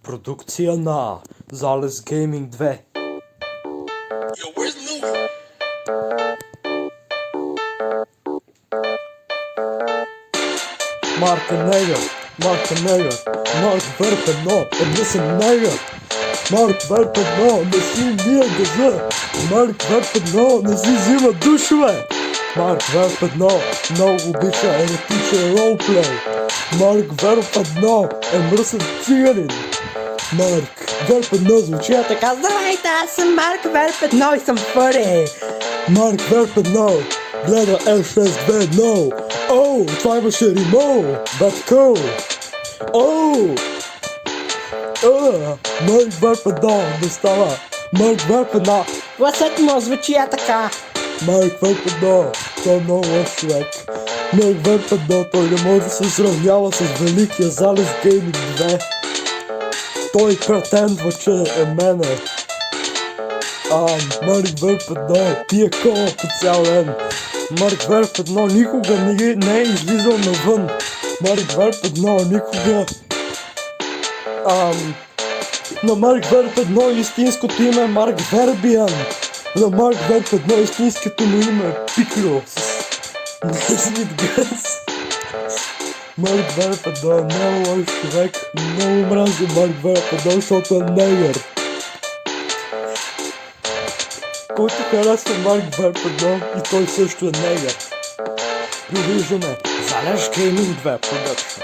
Продукция на Залез Гейминг 2. Yo, where's Louie? Mark Neger, Mark werpen no, en listen Neger. Mark werpen no, не си ние газа. Марк werpen no, не си взима душове. Марк werpen no, много обича еретичен ролплей. Марк werpen no, е мръсен циганин. Марк werpen no звучи така: здравейте, аз съм Марк werpen no и съм фъри. Марк werpen no гледа F621. Оу, това имаше римо, батко. Оу! Марк werpen no не става. Марк werpen no гласът му звучи така. Марк werpen no, той е много лош човек. Марк werpen no, той не може да се сравнява с великия Залез Гейминг 2. Той претендва, че е мене. Марк werpen no пие кола по цял ден. Марк werpen no никога не е излизал навън. Марк werpen no никога... На Марк werpen no истинското име е Марк Вербиан. На Марк werpen no истинското му име е Пикро с мръснит гъс. Марк werpen no е много лош човек. Много мразя Марк werpen no, защото е негър. Който харесва Марк werpen no и той също е негър. Довиждане. Залез Гейминг 2 Production.